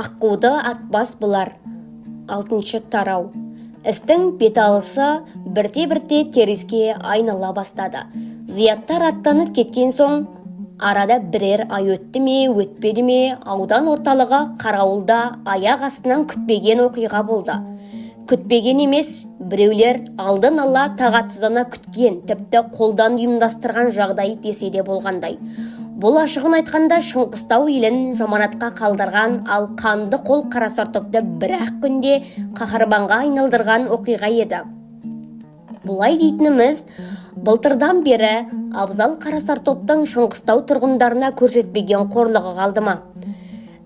Аққуды атбас бұлар. 6-шы тарау. Істің беталысы бірте-бірте теріске айнала бастады. Зияттар аттанып кеткен соң, арада бірер ай өтті ме, өтпеді ме, аудан орталығы қарауылда аяқ астынан күтпеген оқиға болды. Күтпеген емес, біреулер алдын ала тағатсыздана күткен, тіпті қолдан ұйымдастырған жағдай десе де болғандай. Бұл ашығын айтқанда Шыңғыстау елін жаманатқа қалдырған, ал қанды қол Қарасартопты бір-ақ күнде қаһарманға айналдырған оқиға еді. Бұлай дейтініміз, былтырдан бері Абзал Қарасартоптың Шыңғыстау тұрғындарына көрсетпеген қорлығы қалды ма?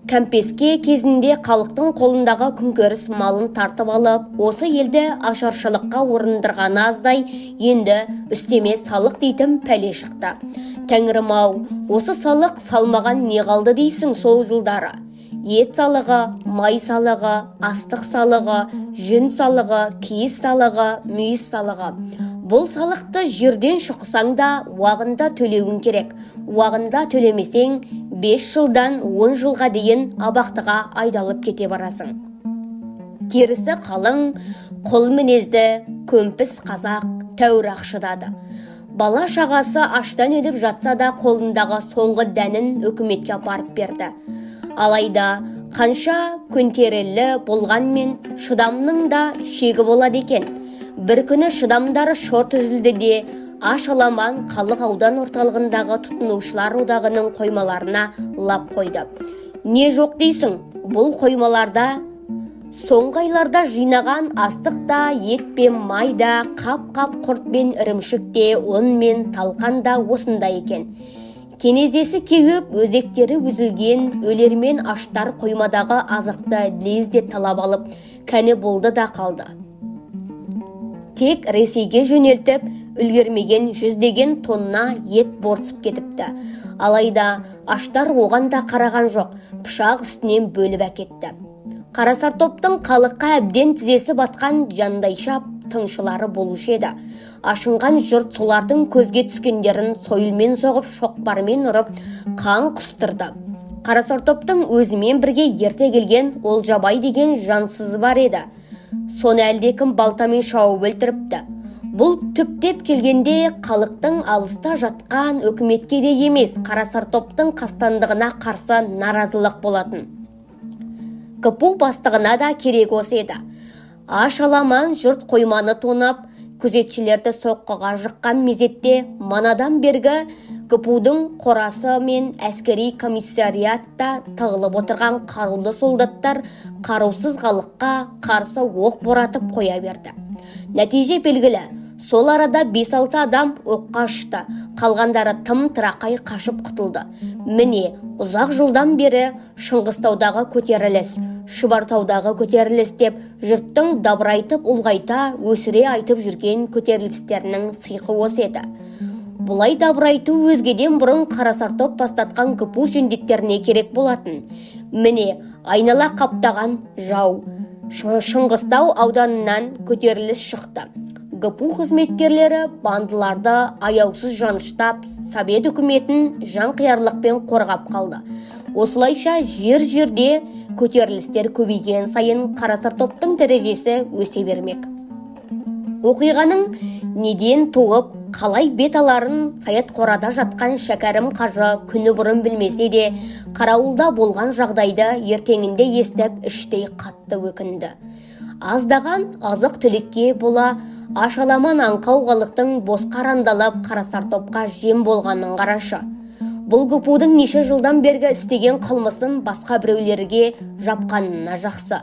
Кәмпеске кезінде халықтың қолындағы күнкөріс малын тартып алып, осы елді ашаршылыққа орындырғаны аздай, енді үстеме салық дейтін пәле шықты. Тәңірім-ау, осы салық салмаған не қалды дейсің сол жылдары? Ет салығы, май салығы, астық салығы, жүн салығы, киіз салығы, мүйіз салығы. Бұл салықты жерден шықсаң да уағында төлеуің керек. Уағында төлемесең 5 жылдан 10 жылға дейін абақтыға айдалып кете барасың. Терісі қалың, қол мінезді, көмпіс қазақ, тәуір ақшыдады. Бала шағасы аштан өліп жатса да қолындағы соңғы дәнін өкіметке апарып берді. Алайда қанша көнтерелі болғанмен шыдамның да шегі болады екен. Бір күні шыдамдары шорт үзілді де, аш-аламан халық аудан орталығындағы тұтынушылар одағының қоймаларына лап қойды. Не жоқ дейсің, бұл қоймаларда соңғы айларда жинаған астық та, ет пен май да, қап-қап құрт пен ірімшік те, ұн мен талқан да осындай екен. Кенезесі кеуіп, өзектері үзілген, өлермен аштар қоймадағы азықты лезде талап алып, кәні болды да қалды. Тек Ресейге жөнелтіп, үлгермеген 100-деген тонна ет борсып кетіпті. Алайда аштар оған да қараған жоқ, пышақ үстінен бөліп әкетті. Қарасартоптың халыққа әбден тізесі батқан жандайшап тыңшылары болушы еді. Ашынған жұрт солардың көзге түскендерін сойылмен соғып, шоқпармен ұрып, қан құстырды. Қарасартоптың өзімен бірге ерте келген Олжабай деген жансыз бар еді. Соны әлдекім балтамен шауып өлтіріпті. Бұл түптеп келгенде халықтың алыста жатқан өкіметке де емес, Қарасартоптың қастандығына қарсы наразылық болатын. КПУ бастығына да керек осы еді. Аш-аламан жұрт қойманы тонап, күзетшілерді соққыға жыққан мезетте манадан бергі КПУ-дың қорасы мен әскери комиссариатта тығылып отырған қарулы солдаттар қарусыз халыққа қарсы оқ боратып қоя берді. Нәтиже белгілі. Сол арада 5-6 адам оққа ұшты, қалғандары тым-тырақай қашып құтылды. Міне, ұзақ жылдан бері Шыңғыстаудағы көтеріліс, Шұбартаудағы көтеріліс деп жұрттың дабырайтып, ұлғайта, өсіре айтып жүрген көтерілістерінің сыйқы осы еді. Бұлай дабырайту өзгеден бұрын Қарасартоп бастатқан КПУ жендеттеріне керек болатын. Міне, айнала қаптаған жау. Шыңғыстау ауданынан көтеріліс шықты. КПУ қызметкерлері бандыларды аяусыз жаныштап, Совет үкіметін жанқиярлықпен қорғап қалды. Осылайша жер-жерде көтерілістер көбейген сайын Қарасартоптың дәрежесі өсе бермек. Оқиғаның неден туып, қалай бет аларын Саят қорада жатқан Шәкәрім қажы күні бұрын білмесе де, қарауылда болған жағдайды ертеңінде естіп, іштей қатты өкінді. Аздаған азық түлікке бола, аш-аламан аңқау халықтың босқа арандалап Қарасартопқа жем болғанын қарашы. Бұл КПУ-дың неше жылдан бергі істеген қылмысын басқа біреулерге жапқанына жақсы.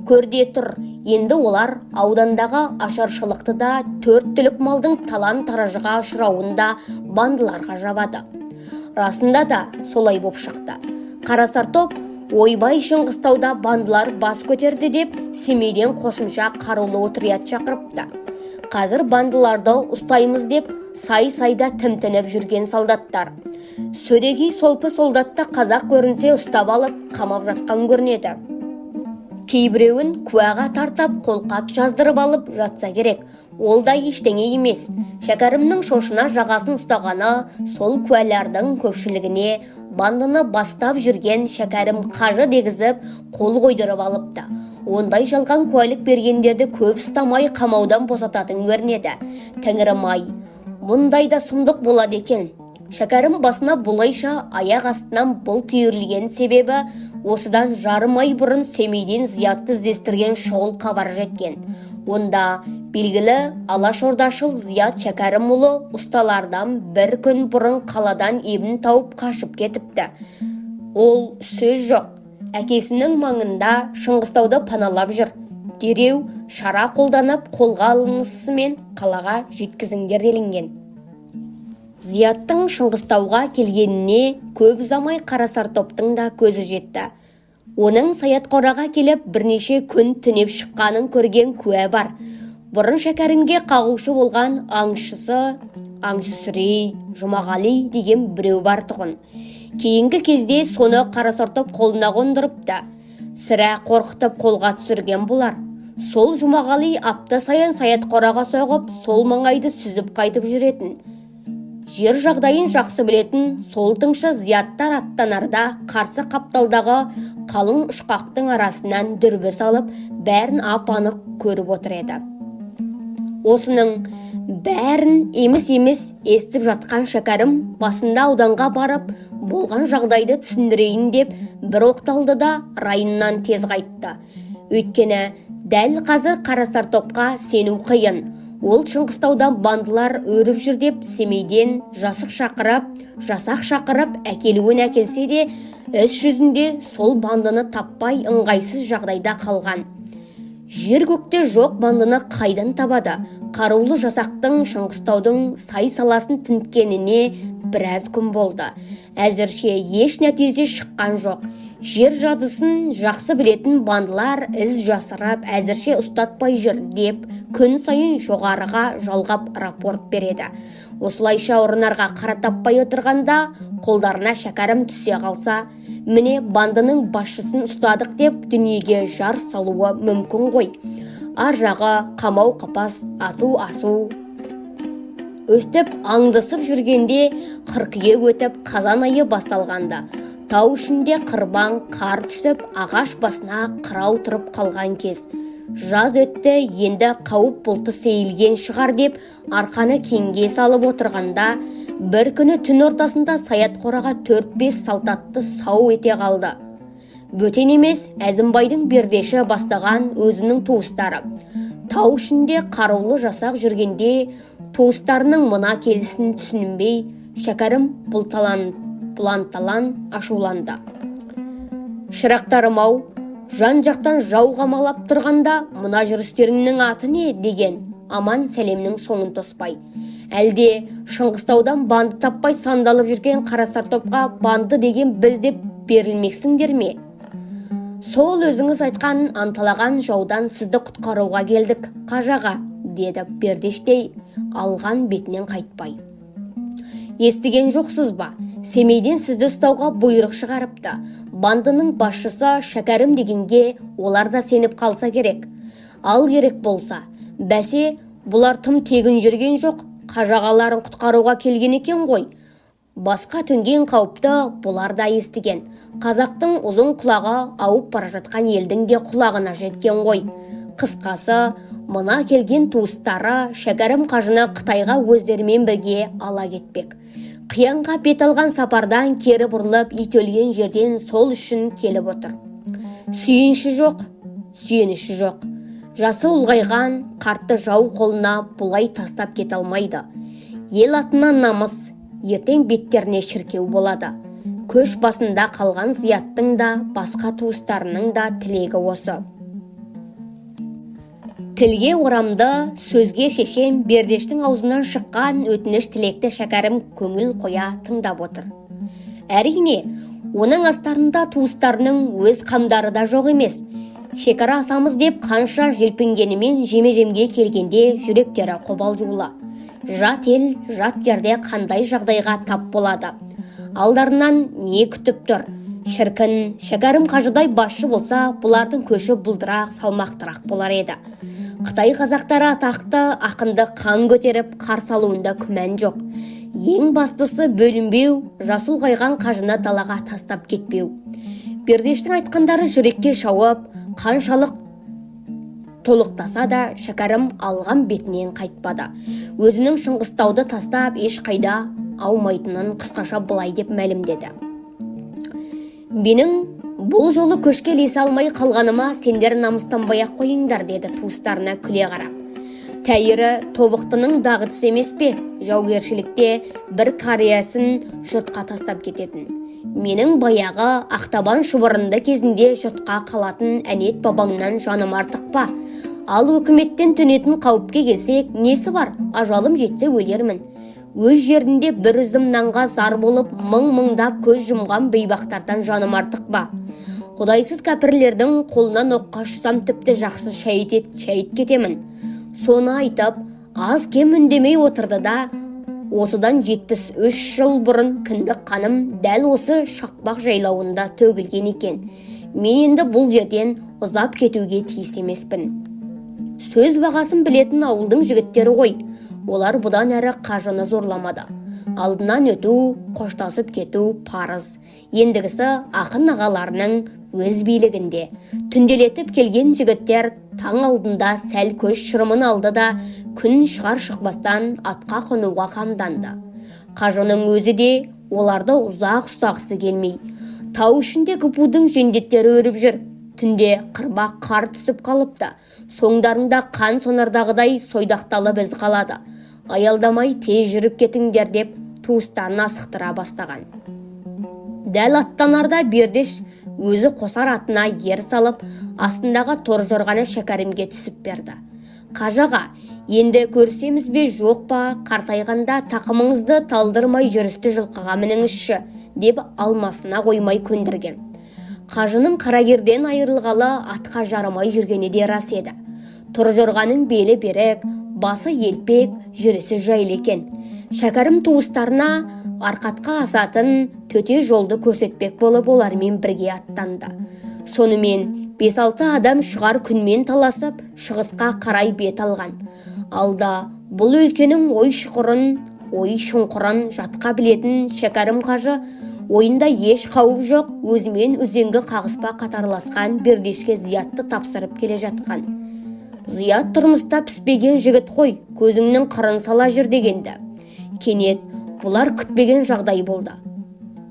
Көрде тұр, енді олар аудандағы ашаршылықты да, 4 түлік малдың талан-таражыға ұшырауында бандыларға жабады. Расында да солай боп шықты. Қарасартоп ойбай Шыңғыстауда бандылар бас көтерді деп Семейден қосымша қарулы отряд шақырыпты. Қазір бандыларды ұстаймыз деп сай-сайда тімтініп жүрген солдаттар. Сөрегей солпы солдатта қазақ көрінсе ұстап алып қамап жатқан көрінеді. кейбіреуін куәға тартап қолқат жаздырып алып жатса керек. Ол да ештеңе емес. Шәкәрімнің шошына жағасын ұстағаны сол куәлердің көпшілігіне бандыны бастап жүрген Шәкәрім қажы дегізіп қол қойдырып алыпты. Ондай жалған куәлік бергендерді көп ұстамай қамаудан босататын көрінеді. Тәңірім-ай, мұндай да сұмдық болады екен. Шәкәрім басына бұлайша аяқ астынан бұл түйірілген себебі осыдан жарым ай бұрын Семейден Зиятты іздестірген шұғыл хабар жеткен. Онда белгілі алашордашыл Зият Шәкәрімұлы ұсталардан бір күн бұрын қаладан ебін тауып қашып кетіпті. Ол сөз жоқ. Әкесінің маңында Шыңғыстауды паналап жүр. Дереу шара қолданып қолға алынысымен қалаға жеткізіңдер делінген. Зияттың Шыңғыстауға келгеніне көп ұзамай Қарасар топтың да көзі жетті. Оның Саятқораға келіп бірнеше күн түнеп шыққанын көрген куә бар. Бұрын Шәкәрімге қағушы болған Аңшысүрей, Жұмағали деген біреу бар тұғын. Кейінгі кезде соны Қарасар топ қолына қондырыпты. Сірә қорқытып қолға түсірген болар. Сол Жұмағали апта сайын Саятқораға соғып, сол маңайды сүзіп қайтып жүретін. Жер жағдайын жақсы білетін сол тыңшы Зияттар аттанарда қарсы қапталдағы қалың ұшқақтың арасынан дүрбі салып, бәрін ап-анық көріп отыр еді. Осының бәрін еміс-еміс естіп жатқан Шәкәрім басында ауданға барып, болған жағдайды түсіндірейін деп бір оқталды да райынан тез қайтты. Өйткені дәл қазір Қарасар топқа сену қиын. Ол Шыңғыстаудан бандылар өріп жүр деп Семейден жасақ шақырып әкелуін әкелсе де, іс жүзінде сол бандыны таппай ыңғайсыз жағдайда қалған. Жер көкте жоқ бандыны қайдан табады? Қарулы жасақтың Шыңғыстаудың сай-саласын тінткеніне біраз күн болды. Әзірше еш нәтиже шыққан жоқ. Жер жадысын жақсы білетін бандылар із жасырап әзірше ұстатпай жүр деп күн сайын жоғарыға жалғап рапорт береді. Осылайша ұрынарға қара таппай отырғанда қолдарына Шәкәрім түсе қалса, міне бандының басшысын ұстадық деп дүниеге жар салуы мүмкін ғой. Ар жағы қамау қапас, ату асу өстіп аңдысып жүргенде қыркүйек өтіп қазан айы басталғанда тау ішінде қырбаң қар түсіп ағаш басына қырау тұрып қалған кез. Жаз өтті, енді қауіп бұлты сейілген шығар деп арқаны кеңге салып отырғанда бір күні түн ортасында Саятқораға 4-5 салтатты сау ете қалды. Бөтен емес Әзімбайдың бердеші бастаған өзінің туыстары. Тау ішінде қарулы жасақ жүргенде туыстарының мына келісін түсінбей Шәкәрім бұланталан ашуланды. Шырақтарым-ау, жан-жақтан жау қамалап тұрғанда мына жүрістеріңнің аты не деген аман сәлемнің соңын тоспай. Әлде Шыңғыстаудан банды таппай сандалып жүрген Қарасар топқа банды деген біз деп берілмексіңдер ме? Сол өзіңіз айтқан анталаған жаудан сізді құтқаруға келдік, қажаға, деді бердештей алған бетінен қайтпай. Естіген жоқсыз ба? Семейден сізді ұстауға бұйрық шығарыпты. Бандының басшысы Шәкәрім дегенге олар да сеніп қалса керек. Ал керек болса, бәсе бұлар тым тегін жүрген жоқ, қажағаларын құтқаруға келген екен ғой. Басқа төнген қауіпті бұлар да естіген. Қазақтың ұзын құлағы ауып бара жатқан елдің де құлағына жеткен ғой. Қысқасы, мына келген туыстары Шәкәрім қажыны Қытайға өздерімен бірге ала кетпек. Қиянға бет алған сапардан кері бұрылып ит өлген жерден сол үшін келіп отыр. Сүйеніші жоқ. Жасы ұлғайған қартты жау қолына бұлай тастап кете алмайды. Ел атынан намыс, ертең беттеріне шіркеу болады. Көш басында қалған Зияттың да басқа туыстарының да тілегі осы. Тілге орамды, сөзге шешен бердештің аузынан шыққан өтініш тілекті Шәкәрім көңіл қоя тыңдап отыр. Әрине, оның астарында туыстарының өз қамдары да жоқ емес. Шекара асамыз деп қанша желпінгенімен жеме-жемге келгенде жүректері қобалжулы. Жат ел, жат жерде қандай жағдайға тап болады. Алдарынан не күтіп тұр? Шіркін, Шәкәрім қажыдай басшы болса, бұлардың көші бұлдырақ, салмақтырақ болар еді. Қытай қазақтары атақты ақынды қан көтеріп қарсы алуында күмән жоқ. Ең бастысы бөлінбеу, жасыл қайған қажыны далаға тастап кетпеу. Бердештің айтқандары жүрекке шауып, қаншалық толықтаса да Шәкәрім алған бетінен қайтпады. Өзінің Шыңғыстауды тастап ешқайда аумайтынын қысқаша былай деп мәлімдеді. Менің бұл жолы көшке ілесе алмай қалғаныма сендер намыстанбай-ақ қойыңдар, деді туыстарына күле қарап. Тәйірі тобықтының дағдысы емес пе, жаугершілікте бір қариясын жұртқа тастап кететін. Менің баяғы ақтабан шұбырынды кезінде жұртқа қалатын әнет бабаңнан жаным артық па? Ал өкіметтен төнетін қауіпке келсек, несі бар? Ажалым жетсе өлермін. Өз жерінде бір үзім нанға зар болып, мың-мыңдап көз жұмған бейбақтардан жаным артық ба? Құдайсыз кәпірлердің қолынан оққа ұшсам тіпті жақсы шәйіт кетемін. Соны айтып, аз кем үндемей отырды да, осыдан 73 жыл бұрын кіндік қаным дәл осы шақпақ жайлауында төгілген екен. Мен енді бұл жерден ұзап кетуге тиіс емеспін. Сөз бағасын білетін ауылдың жігіттері ғой. Олар бұдан әрі қажыны зорламады. Алдынан өту, қоштасып кету парыз. Ендігісі ақын ағаларының өз билігінде. Түнделетіп келген жігіттер таң алдында сәл көз шырымын алды да, күн шығар шықпастан атқа қонуға қамданды. Қажының өзі де оларды ұзақ ұстағысы келмей. Тау ішінде күпудың жендеттері өріп жүр. Түнде қырбақ қар түсіп қалыпты. Соңдарында қан сонардағыдай сойдақталып із қалады. Аялдамай тез жүріп кетіңдер деп туыстарын асықтыра бастаған. Дәл аттанарда Бердеш өзі қосар атына ер салып, астындағы торжорғаны Шәкәрімге түсіп берді. Қажаға, енді көрсеміз бе жоқ па, қартайғанда тақымыңызды талдырмай жүрісті жылқыға мініңізші, деп алмасына қоймай көндірген. Қажының қарагерден айырылғалы атқа жарымай жүргені де рас еді. Торжорғаның белі берік, басы елпек, жүрісі жайлы екен. Шәкәрім туыстарына арқатқа асатын төте жолды көрсетпек болып олармен бірге аттанды. Сонымен 5-6 адам шығар күнмен таласып, шығысқа қарай бет алған. Алда бұл өлкенің ой шұңқырын жатқа білетін Шәкәрім қажы ойында еш қауіп жоқ, өзімен үзеңгі қағыспа қатарласқан Бердешке Зиятты тапсырып келе жатқан. Зият тұрмыста піспеген жігіт қой, көзіңнің қырын сала жүр дегенді. Кенет бұлар күтпеген жағдай болды.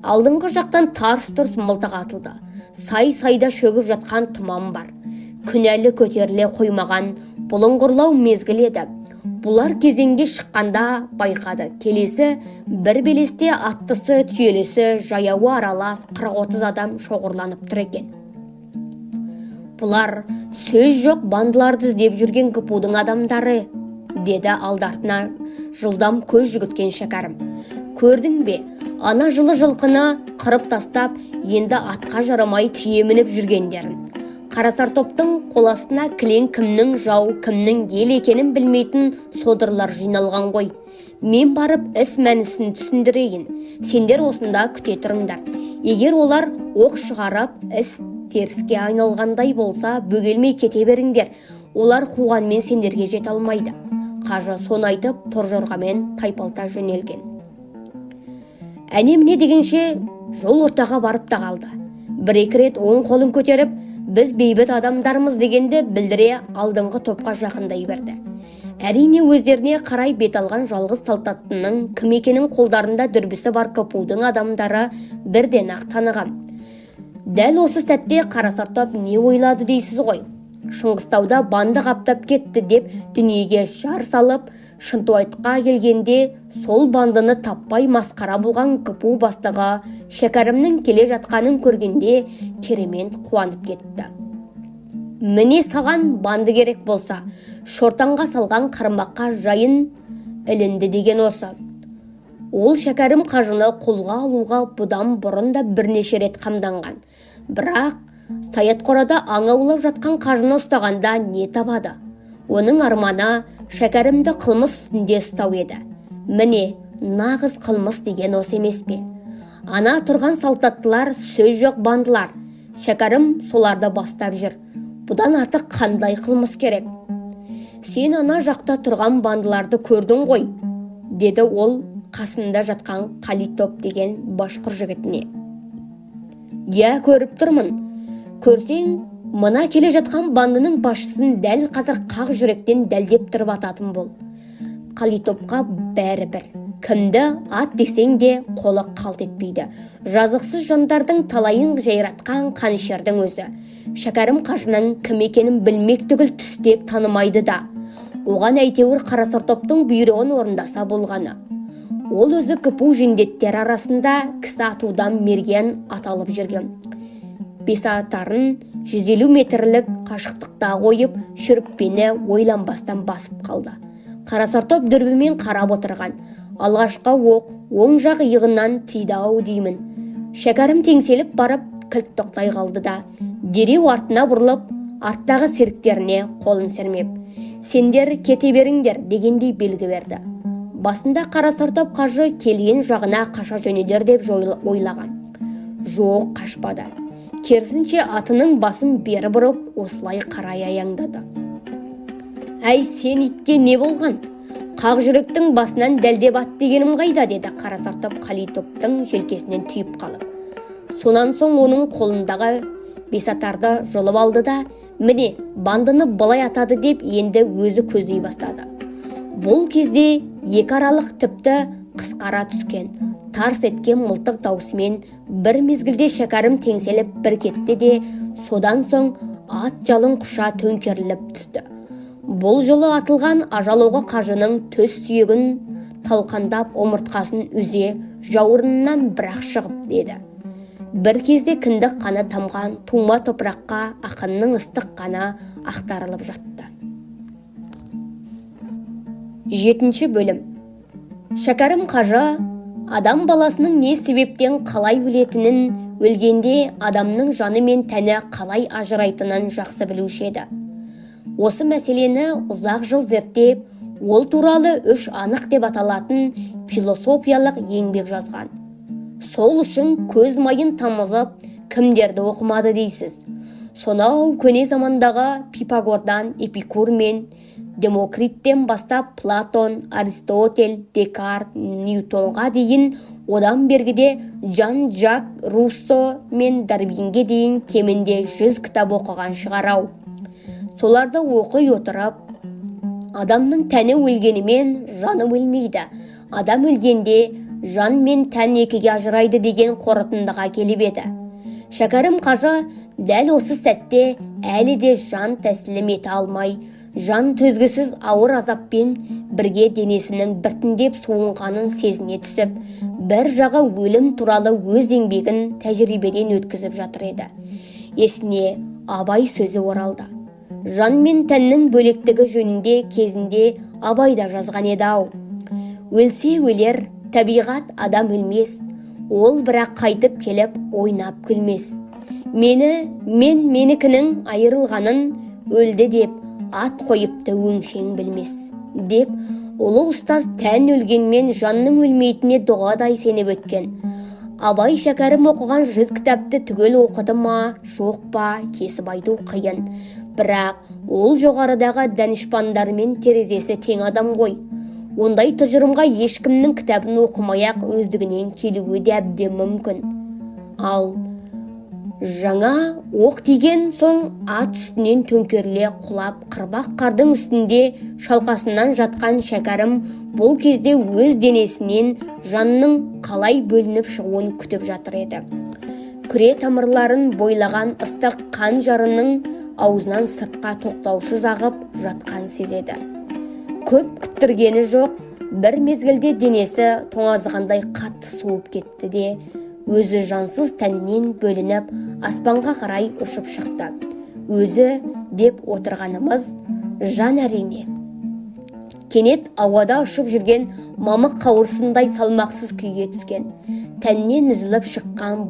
Алдыңғы жақтан тарс-тұрс мылтық атылды. Сай-сайда шөгіп жатқан тұман бар. Күн әлі көтеріле қоймаған бұлыңғырлау мезгіл еді. Бұлар кезеңге шыққанда байқады. Келесі бір белесте аттысы, түйелесі, жаяуы аралас 40-30 адам шоғырланып тұр екен. Бұлар сөз жоқ бандыларды іздеп жүрген күпудың адамдары, деді алдартына жылдам көз жүгіткен Шәкәрім. Көрдің бе, ана жылы жылқыны қырып тастап, енді атқа жарамай түйе мініп жүргендерін. Қарасар топтың қоластына кілең кімнің жау, кімнің ел екенін білмейтін содырлар жиналған ғой. Мен барып іс мәнісін түсіндірейін. Сендер осында күте тұрыңдар. Егер олар оқ шығарып, іс теріске айналғандай болса, бөгелмей кете беріңдер. Олар қуғанмен сендерге жете алмайды. Қажы соны айтып, торжорғамен тайпалта жөнелген. Әне-міне дегенше жол ортаға барып та қалды. Бір-екі рет оң қолын көтеріп, біз бейбіт адамдармыз дегенді білдіре алдыңғы топқа жақындай берді. Әрине өздеріне қарай бет алған жалғыз салтаттының кім екенін қолдарында дүрбісі бар күпудың адамдары бірден ақ таныған. Дәл осы сәтте Қарасар топ не ойлады дейсіз ғой? Шыңғыстауда банды қаптап кетті деп дүниеге жар салып, Шынтуайтқа келгенде сол бандыны таппай масқара болған күпу бастығы Шәкәрімнің келе жатқанын көргенде керемет қуанып кетті. Міне саған банды керек болса, шортанға салған қармаққа жайын ілінді деген осы. Ол Шәкәрім қажыны қолға алуға бұдан бұрын да бірнеше рет қамданған. Бірақ Саятқорада аң аулап жатқан қажыны ұстағанда не табады? Оның арманы Шәкәрімді қылмыс үстінде ұстау еді. Міне, нағыз қылмыс деген осы емес пе? Ана тұрған салтаттылар сөз жоқ бандылар. Шәкәрім соларды бастап жүр. Бұдан артық қандай қылмыс керек? Сен ана жақта тұрған бандыларды көрдің ғой, деді ол қасында жатқан Қалитоп деген башқұр жігітіне. Я, көріп тұрмын. Көрсең, мына келе жатқан бандының басшысын дәл қазір қақ жүректен дәлдеп тұрып ататын бол. Қалитопқа бәрібір. Кімді ат десең де қолы қалт етпейді. Жазықсыз жандардың талайын жайратқан қанішердің өзі. Шәкәрім қажының кім екенін білмек түгіл түстеп танымайды да. Оған әйтеуір Қарасар топтың бұйрығын орындаса болғаны. Ол өзі кіпу жендеттер арасында кісі атудан мерген аталып жүрген. Бесатарын 150 метрлік қашықтықта қойып, шүріппені ойланбастан басып қалды. Қарасар топ дүрбімен қарап отырған. Алғашқа оқ оң жақ иығынан тиді-ау деймін. Шәкәрім теңселіп барып, кілт тоқтай қалды да, дереу артына бұрылып, арттағы серіктеріне қолын сермеп, сендер кете беріңдер дегендей белгі берді. Басында Қарасар топ қажы келген жағына қаша жөнелер деп ойлаған. Жоқ, қашпады. Керісінше атының басын бері бұрып, осылай қарай аяңдады. Әй, сен итке не болған? Қақ жүректің басынан дәлдеп ат дегенім қайда, деді Қарасар топ Қалитоптың желкесінен түйіп қалып. Сонан соң оның қолындағы бесатарды жұлып алды да, міне, бандыны былай атады деп енді өзі көздей бастады. Бұл кезде екі аралық тіпті қысқара түскен, тарс еткен мылтық даусымен бір мезгілде Шәкәрім теңселіп бір кетті де, содан соң ат жалын құша төңкеріліп түсті. Бұл жолы атылған ажал оғы қажының төс сүйегін талқандап омыртқасын үзе, жауырынынан бірақ шығып деді. Бір кезде кіндік қаны тамған тума топыраққа ақынның ыстық қаны ақтарылып жатты. 7 бөлім. Шәкәрім қажы адам баласының не себептен қалай өлетінін, өлгенде адамның жаны мен тәні қалай ажырайтынын жақсы білуші еді. Осы мәселені ұзақ жыл зерттеп, ол туралы үш анық деп аталатын философиялық еңбек жазған. Сол үшін көз майын тамызып, кімдерді оқымады дейсіз. Сонау көне замандағы Пифагордан Эпикур мен Демокриттен бастап Платон, Аристотель, Декарт, Ньютонға дейін, одан бергіде Жан-Жак Руссо мен Дарвинге дейін кемінде 100 кітап оқыған шығарау. Соларды оқи отырып, адамның тәні өлгенімен жаны өлмейді. Адам өлгенде жан мен тән екіге ажырайды деген қорытындыға келіп еді. Шәкәрім қажы дәл осы сәтте әлі де жан тәсілім ете алмай, жан төзгісіз ауыр азаппен бірге денесінің біртіндеп суынғанын сезіне түсіп, бір жағы өлім туралы өз еңбегін тәжірибеден өткізіп жатыр еді. Есіне Абай сөзі оралды. Жан мен тәннің бөлектігі жөнінде кезінде Абай да жазған еді-ау. Өлсе өлер, табиғат адам өлмес, ол бірақ қайтып келіп ойнап күлмес. Менікінің айырылғанын өлді деп ат қойыпты өңшең білмес, деп ұлы ұстаз тән өлгенмен жанның өлмейтіне дұғадай сеніп өткен. Абай Шәкәрім оқыған 100 кітапты түгел оқыды ма, жоқ па, кесіп айту қиын. Бірақ ол жоғарыдағы дәнішпандармен терезесі тең адам ғой. Ондай тұжырымға ешкімнің кітабын оқымай-ақ өздігінен келуі де әбден мүмкін. Ал жаңа оқ тиген соң ат үстінен төңкеріле құлап, қырбақ қардың үстінде шалқасынан жатқан Шәкәрім бұл кезде өз денесінен жанның қалай бөлініп шығуын күтіп жатыр еді. Күре тамырларын бойлаған ыстық қан жарының аузынан сыртқа тоқтаусыз ағып жатқан сезеді. Көп күттіргені жоқ, бір мезгілде денесі тоңазығандай қатты суып кетті де, өзі жансыз тәннен бөлініп, аспанға қарай ұшып шықты. Өзі деп отырғанымыз жан әрине. Кенет ауада ұшып жүрген мамық қауырсындай салмақсыз күйге түскен. Тәннен үзіліп шыққан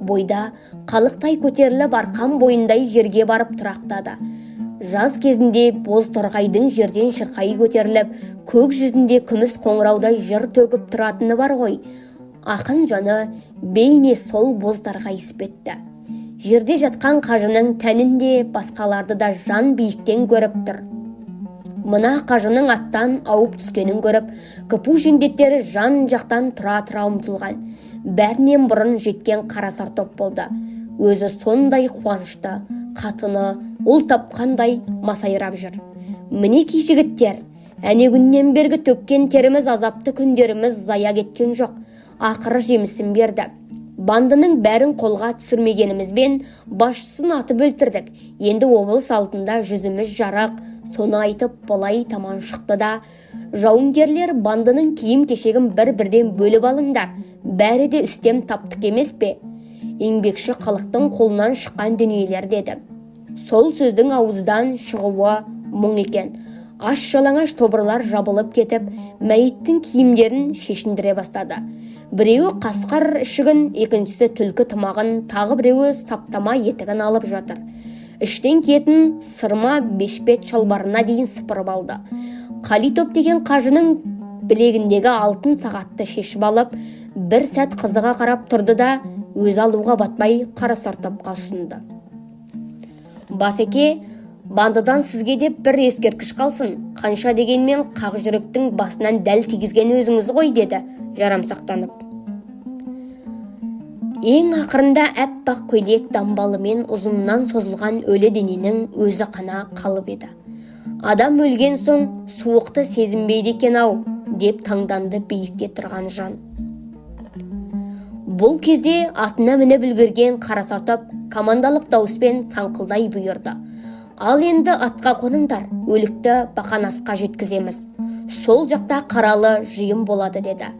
бойда қалықтай көтеріліп арқан бойындай жерге барып тұрақтады. Жаз кезінде боз торғайдың жерден шырқай көтеріліп, көк жүзінде күміс қоңыраудай жыр төгіп тұратыны бар ғой. Ақын жаны бейне сол боздарға иіспетті. Жерде жатқан қажының тәнінде басқаларды да жан биіктен көріп тұр. Мына қажының аттан ауып түскенін көріп, күпу жендеттері жан жақтан тұра ұмтылған. Бәрінен бұрын жеткен Қарасар топ болды. Өзі сондай қуанышты, қатыны ұл тапқандай масайрап жүр. Мінекей жігіттер, әне күннен бергі төккен теріміз, азапты күндеріміз зая кеткен жоқ. Ақыры жемісін берді. Бандының бәрін қолға түсірмегенімізбен басшысын атып өлтірдік. Енді облыс алдында жүзіміз жарақ, соны айтып болай таман шықты да, жауынгерлер бандының киім кешегін бір-бірден бөліп алыңдар. Бәрі де үстем таптық емес пе? Еңбекші халықтың қолынан шыққан дүниелер деді. Сол сөздің ауыздан шығуы мұң екен. Аш жалаңаш тобырлар жабылып кетіп, мәйіттің киімдерін шешіндіре бастады. Біреуі қасқар ішігін, екіншісі түлкі тымағын, тағы біреуі саптама етігін алып жатыр. Іштен киетін сырма бешпет шалбарына дейін сыпырып алды. Қалитоп деген қажының білегіндегі алтын сағатты шешіп алып, бір сәт қызыға қарап тұрды да, өз алуға батпай Қарасар топқа ұсынды. Басеке, бандыдан сізге деп бір ескерткіш қалсын. Қанша дегенмен қақ жүректің басынан дәл тигізген өзіңіз ғой, деді жарамсақтанып. Ең ақырында әппақ көйлек дамбалымен ұзыннан созылған өлі дененің өзі қана қалып еді. Адам өлген соң суықты сезінбейді екен-ау, деп таңданды биікте тұрған жан. Бұл кезде атына мініп үлгерген Қарасар топ командалық дауыспен саңқылдай бұйырды. Ал енді атқа қоныңдар, өлікті Бақанасқа жеткіземіз. Сол жақта қаралы жиын болады, деді.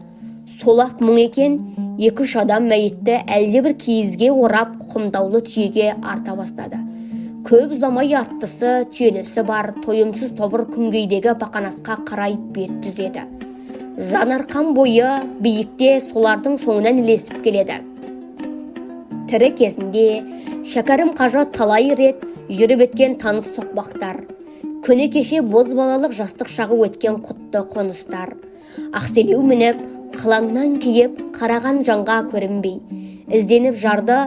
Сол-ақ мұң екен, 2-3 адам мәйітті әлде бір киізге орап құмдаулы түйеге арта бастады. Көп ұзамай аттысы, түйелесі бар тойымсыз тобыр күнгейдегі Бақанасқа қарай бет түзеді. Жанарқан бойы биікте солардың соңынан ілесіп келеді. Тірі кезінде Шәкәрім қажы талай рет жүріп өткен таныс соқпақтар, көне кеше бозбалалық жастық шағы өткен құтты қоныстар, ақселеу мініп, қылаңнан киіп, қараған жанға көрінбей, ізденіп жарды,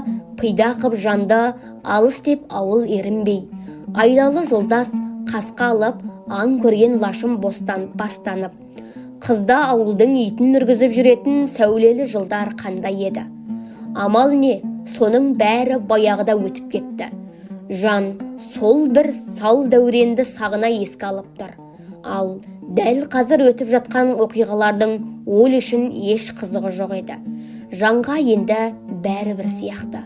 пида қып жанды, алыс деп ауыл ерінбей, айлалы жолдас қасқа алып, аң көрген лашым бастанып, қызда ауылдың итін үргізіп жүретін сәулелі жылдар қандай еді. Амал не, соның бәрі баяғыда өтіп кетті. Жан сол бір сал дәуренді сағына еске алып тұр. Ал дәл қазір өтіп жатқан оқиғалардың ол үшін еш қызығы жоқ еді. Жанға енді бәрі бір сияқты.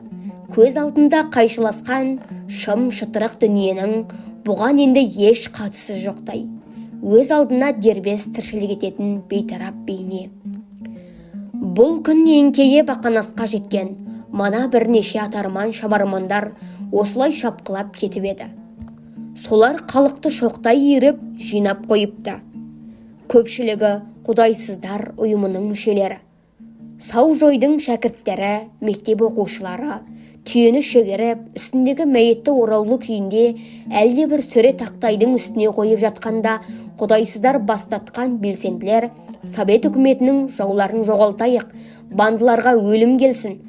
Көз алдында қайшыласқан шым шытырық дүниенің бұған енді еш қатысы жоқтай. Өз алдына дербес тіршілік ететін бейтарап бейне. Бұл күн еңкейе Бақанасқа жеткен. Мана бірнеше атарман шабармандар осылай шапқылап кетіп еді. Солар халықты шоқтай еріп жинап қойыпты. Көпшілігі құдайсыздар ұйымының мүшелері. Сау жойдың шәкірттері, мектеп оқушылары, түйені шөгеріп, үстіндегі мәйітті ораулы күйінде әлде бір сөре тақтайдың үстіне қойып жатқанда, құдайсыздар бастатқан белсенділер Совет үкіметінің жауларын жоғалтайық, бандыларға өлім келсін,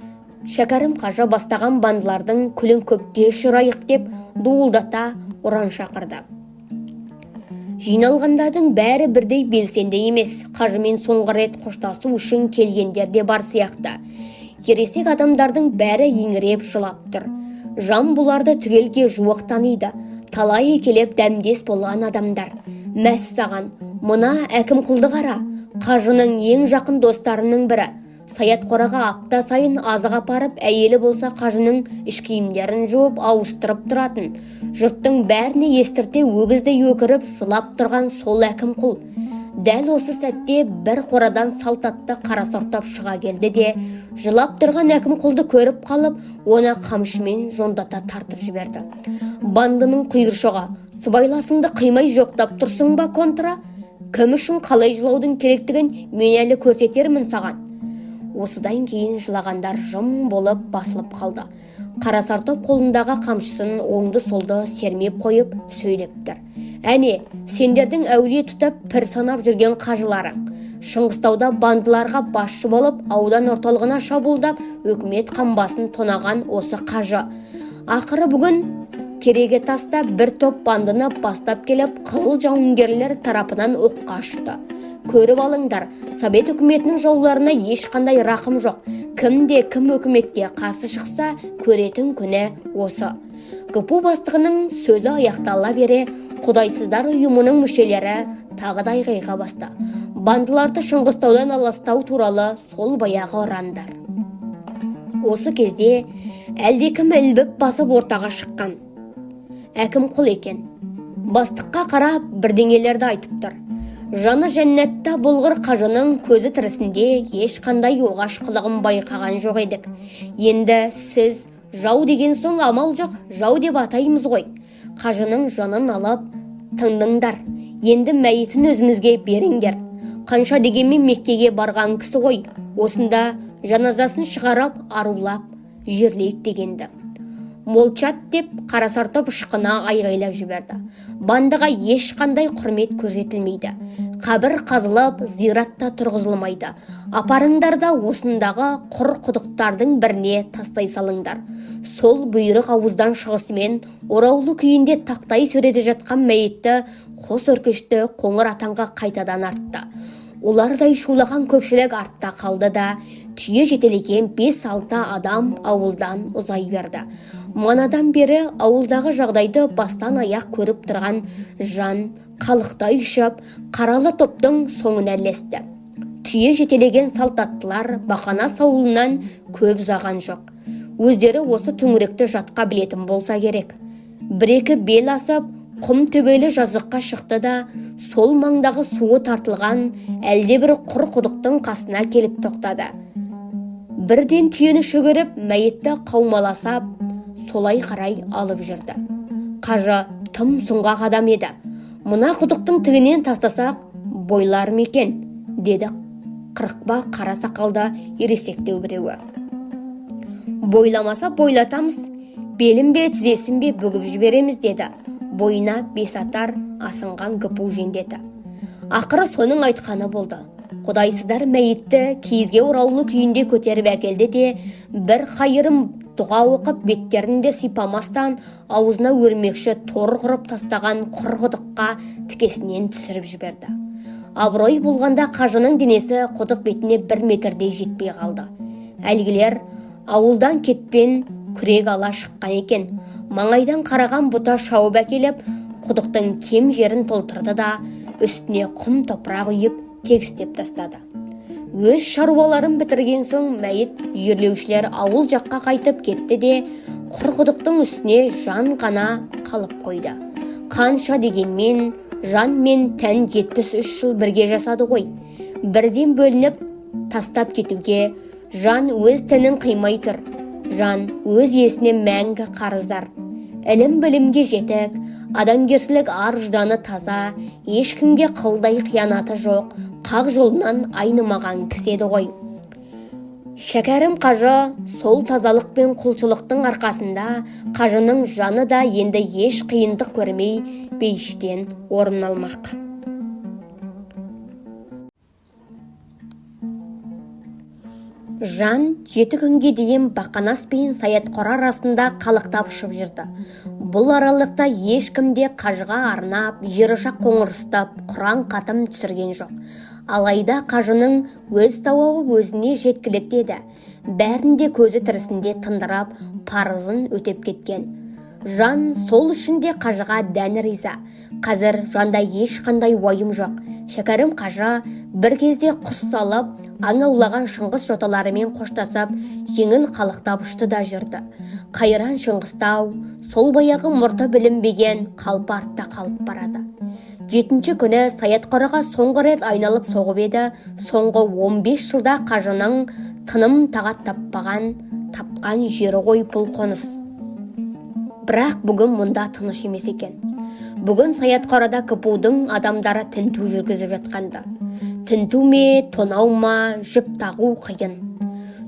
Шәкәрім қажы бастаған бандылардың күлін көкке ұшырайық деп дуылдата ұран шақырды. Жиналғандардың бәрі бірдей белсенді емес, қажымен соңғы рет қоштасу үшін келгендер де бар сияқты. Ересек адамдардың бәрі еңіреп жылап тұр. Жан бұларды түгелге жуық таниды. Талай келеп дәмдес болған адамдар. Мәссаған, мына әкім құлды қара, қажының ең жақын достарының бірі. Саят қораға апта сайын азық апарып, әйелі болса қажының іш киімдерін жуып, ауыстырып тұратын. Жұрттың бәріне естірте өгіздей өкіріп жылап тұрған сол әкім құл. Дәл осы сәтте бір қорадан салтатты Қарасар топ шыға келді де, жылап тұрған әкім құлды көріп қалып, оны қамшымен жондата тартып жіберді. Бандының құйыршығы, сыбайласыңды қимай жоқтап тұрсың ба контра? Кім үшін қалай жылаудың керектігін мен әлі көрсетермін саған. Осыдан кейін жылағандар жым болып басылып қалды. Қарасар топ қолындағы қамшысын оңды-солды сермеп қойып сөйлеп тұр. Әне, сендердің әулие тұтап пір санап жүрген қажыларың. Шыңғыстауда бандыларға басшы болып аудан орталығына шабуылдап өкімет қамбасын тонаған осы қажы. Ақыры бүгін Кереге таста бір топ бандыны бастап келіп қызыл жауынгерлер тарапынан оққа ұшты. Көріп алыңдар, Совет үкіметінің жауларына ешқандай рақым жоқ. Кім өкіметке қарсы шықса, көретін күні осы. ГПУ бастығының сөзі аяқтала бере, Құдайсыздар ұйымының мүшелері тағы да айғайға басты. Бандыларды Шыңғыстаудан аластау туралы сол баяғы ұрандар. Осы кезде әлдекім ілбіп басып ортаға шыққан. Әкім құл екен. Бастыққа қарап бірдеңелерді айтып тұр. Жаны жәннатта болғыр қажының көзі тірісінде ешқандай оғаш қылығын байқаған жоқ едік. Енді сіз жау деген соң амал жоқ, жау деп атаймыз ғой. Қажының жанын алып тыңдыңдар. Енді мәйітін өзімізге беріңдер. Қанша дегенмен Меккеге барған кісі ғой. Осында жаназасын шығарып, арулап жерлейік дегенді. Молчат деп қарасартып ышқына айғайлап жіберді. Бандыға ешқандай құрмет көрсетілмейді. Қабір қазылып, зиратта тұрғызылмайды. Апарыңдар да осындағы құр құдықтардың біріне тастай салыңдар. Сол бұйрық ауыздан шығысымен ораулы күйінде тақтай сөреде жатқан мәйітті қос өркешті қоңыр атанға қайтадан артты. Олардай шулаған көпшілік артта қалды да, түйе жетелеген 5-6 адам ауылдан ұзай берді. Манадан бері ауылдағы жағдайды бастан аяқ көріп тұрған жан қалықтай үшіп, қаралы топтың соңына ілесті. Түйе жетелеген салтаттылар Бақана ауылынан көп ұзаған жоқ. Өздері осы төңіректі жатқа білетін болса керек. Бір-екі бел асып, құм төбелі жазыққа шықты да, сол маңдағы суы тартылған әлде бір құр құдықтың қасына келіп тоқтады. Бірден түйені шөгіріп, мәйітті қаумаласап, солай қарай алып жүрді. Қажы тым сұңғақ адам еді. Мына құдықтың тігінен тастасақ, бойлар ма екен, деді қырықпа қара сақалда ересектеу біреуі. Бойламаса бойлатамыз, белін бе тізесін бе бүгіп жібереміз, деді бойына 5 атар асынған ГПУ жендеті. Ақыры соның айтқаны болды. Құдайсыздар мәйітті киізге ораулы күйінде көтеріп әкелді де, бір қайырым дұға оқып беттерінде сипамастан аузына өрмекші тор құрып тастаған құр құдыққа тікесінен түсіріп жіберді. Абырой болғанда қажының денесі құдық бетіне 1 метрдей жетпей қалды. Әлгілер ауылдан кетпен күрек ала шыққан екен. Маңайдан қараған бұта шауып әкеліп, құдықтың кем жерін толтырды да, үстіне құм топырақ үйіп тегістеп тастады. Өз шаруаларын бітірген соң мәйіт жерлеушілер ауыл жаққа қайтып кетті де, құр құдықтың үстіне жан ғана қалып қойды. Қанша дегенмен жан мен тән 73 жыл бірге жасады ғой. Бірден бөлініп тастап кетуге жан өз тәнін қимай тұр. Жан өз иесіне мәңгі қарыздар. Ілім білімге жетік, адамгершілік ар-жданы таза, ешкімге қылдай қиянаты жоқ, қақ жолынан айнымаған кісі еді ғой. Шәкәрім қажы сол тазалық пен құлшылықтың арқасында қажының жаны да енді еш қиындық көрмей пейіштен орын алмақ. Жан 7 күнге дейін Бақанас пен Саятқора арасында қалықтап ұшып жүрді. Бұл аралықта ешкімде қажыға арнап, жерұшақ қоңырыстап, құран қатым түсірген жоқ. Алайда қажының өз тауабы өзіне жеткілікті еді. Бәрінде көзі тірісінде тындырап, парызын өтеп кеткен. Жан сол үшінде қажыға дән риза. Қазір жанда ешқандай уайым жоқ. Шәкәрім қажы бір кезде құс салып, аң аулаған шыңғыс жоталарымен қоштасып, жеңіл қалықтап ұшты да жүрді. Қайран Шыңғыстау, сол баяғы мұрты білінбеген қалпы артта қалып барады. 7-ші күні Саятқораға соңғы рет айналып соғып еді. Соңғы 15 жылда қажының тыным тағат тапқан жері ғой бұл қоныс. Бірақ бүгін мұнда тыныш емес екен. Бүгін Саятқорада КПУ-дың адамдары тінту жүргізіп жатқанды. Тінту ме, тонау ма, жіп тағу қиын.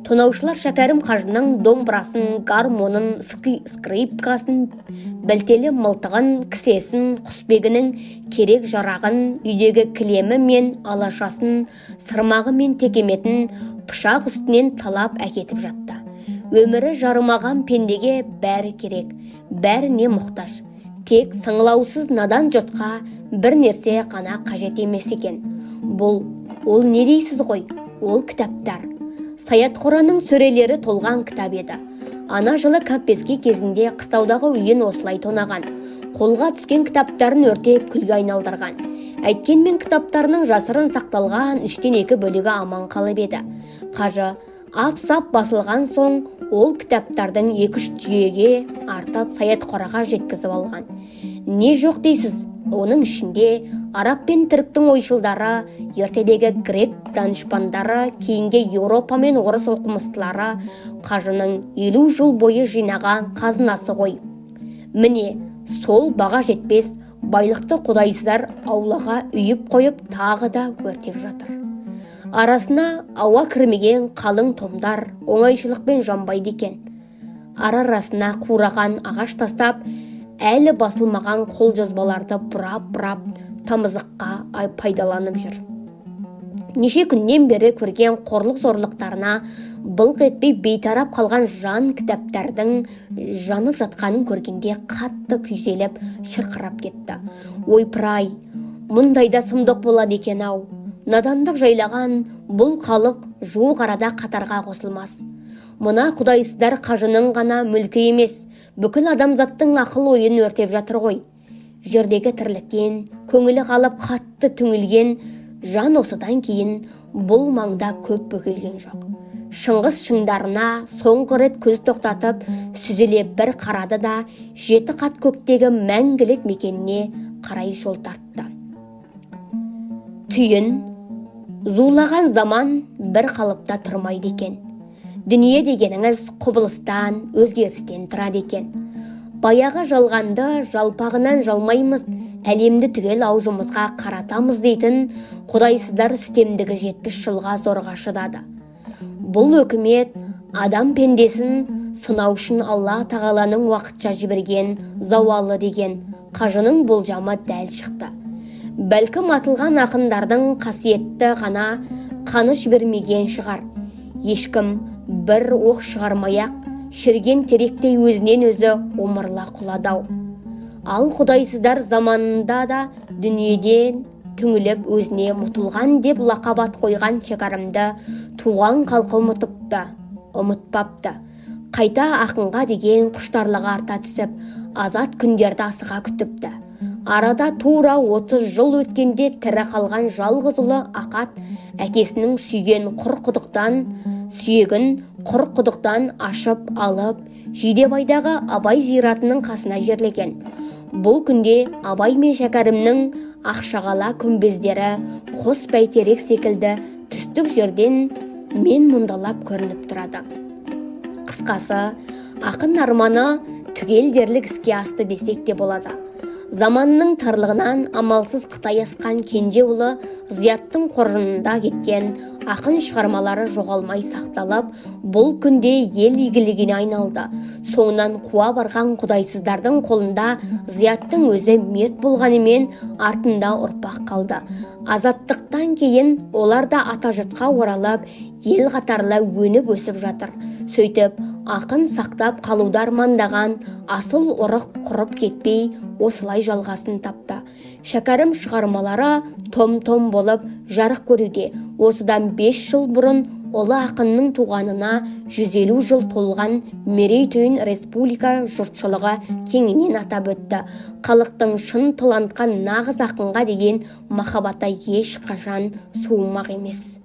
Тонаушылар Шәкәрім қажының домбырасын, гармонын, скрипкасын, білтелі мылтығын, кісесін, құсбегінің керек жарағын, үйдегі кілемі мен алашасын, сырмағы мен текеметін пышақ үстінен талап әкетіп жатты. Өмірі жарымаған пендеге бәрі керек, бәріне мұқтаж. Тек саңылаусыз надан жұртқа бір нәрсе ғана қажет емес екен. Ол не дейсіз ғой? Ол кітаптар. Саят Қораның сөрелері толған кітап еді. Ана жылы Каппеске кезінде қыстаудағы үйін осылай тонаған. Қолға түскен кітаптарын өртеп күлге айналдырған. Әйткенмен кітаптарының жасырын сақталған 3-2 бөлігі аман қалып еді. Қажы ап-сап басылған соң ол кітаптардың 2-3 түйеге артып Саят Қораға жеткізіп алған. Не жоқ дейсіз? Оның ішінде араб пен түріктің ойшылдары, ертедегі грек данышпандары, кейінгі Еуропа мен орыс оқымыстылары қажының 50 жыл бойы жинаған қазынасы ғой. Міне, сол баға жетпес байлықты құдайсыздар аулаға үйіп қойып тағы да өртеп жатыр. Арасына ауа кірмеген қалың томдар оңайшылықпен жанбайды екен. Арасына қураған ағаш тастап, әлі басылмаған қол жазбаларды бұрап тамызыққа пайдаланып жүр. Неше күннен бері көрген қорлық зорлықтарына былқ етпей бейтарап қалған жан кітаптардың жанып жатқанын көргенде қатты күйзеліп шырқырап кетті. Ойпыр-ай, мұндайда сұмдық болады екен-ау. Надандық жайлаған бұл халық жуық арада қатарға қосылмас. Мына құдайсыздар қажының ғана мүлкі емес, бүкіл адамзаттың ақыл ойын өртеп жатыр ғой. Жердегі тірліктен көңілі қалып қатты түңілген жан осыдан кейін бұл маңда көп бөгелген жоқ. Шыңғыс шыңдарына соңғы рет көз тоқтатып, сүзеле бір қарады да 7 қат көктегі мәңгілік мекеніне қарай жол тартты. Түйін, зулаған заман бір қалыпта тұрмайды екен. Дүние дегеніңіз құбылыстан, өзгерістен тұрады екен. Баяғы жалғанды жалпағынан жалмаймыз, әлемді түгел аузымызға қаратамыз дейтін құдайсыздар үстемдігі 70 жылға зорға шыдады. Бұл өкімет адам пендесін сынау үшін Алла тағаланың уақытша жіберген зауалы деген қажының болжамы дәл шықты. Бәлкім атылған ақындардың қасиетті ғана қаны жібермеген шығар. Ешкім бір оқ шығармаяқ, шірген теректей өзінен өзі омырла құладау. Ал құдайсыздар заманында да дүниеден түңіліп өзіне мұтылған деп лақабат қойған Шәкәрімді туған халқы ұмытпапты. Қайта ақынға деген құштарлығы арта түсіп, азат күндерді асыға күтіпті. Арада тура 30 жыл өткенде тірі қалған жалғыз ұлы Ақат әкесінің сүйегін құр құдықтан ашып алып, Жидебайдағы Абай зиратының қасына жерлеген. Бұл күнде Абай мен Шәкәрімнің ақшағала күмбездері қос бәйтерек секілді түстік жерден мен мұндалап көрініп тұрады. Қысқасы, ақын арманы түгел дерлік іске асты десек те болады. Заманның тарлығынан амалсыз Қытай асқан кенже ұлы Зияттың қоржынында кеткен ақын шығармалары жоғалмай сақталып, бұл күнде ел игілігіне айналды. Соңынан қуа барған құдайсыздардың қолында Зияттың өзі мерт болғанымен артында ұрпақ қалды. Азаттықтан кейін олар да ата жұртқа оралып, ел қатарлы өніп өсіп жатыр. Сөйтіп, ақын сақтап қалуды армандаған асыл ұрық құрып кетпей, осылай жалғасын тапты. Шәкәрім шығармалары том-том болып жарық көруде. Осыдан 5 жыл бұрын ұлы ақынның туғанына 150 жыл толған мерейтойын республика жұртшылығы кеңінен атап өтті. Халықтың шын талантқа нағыз ақынға деген махаббаты ешқашан суымақ емес.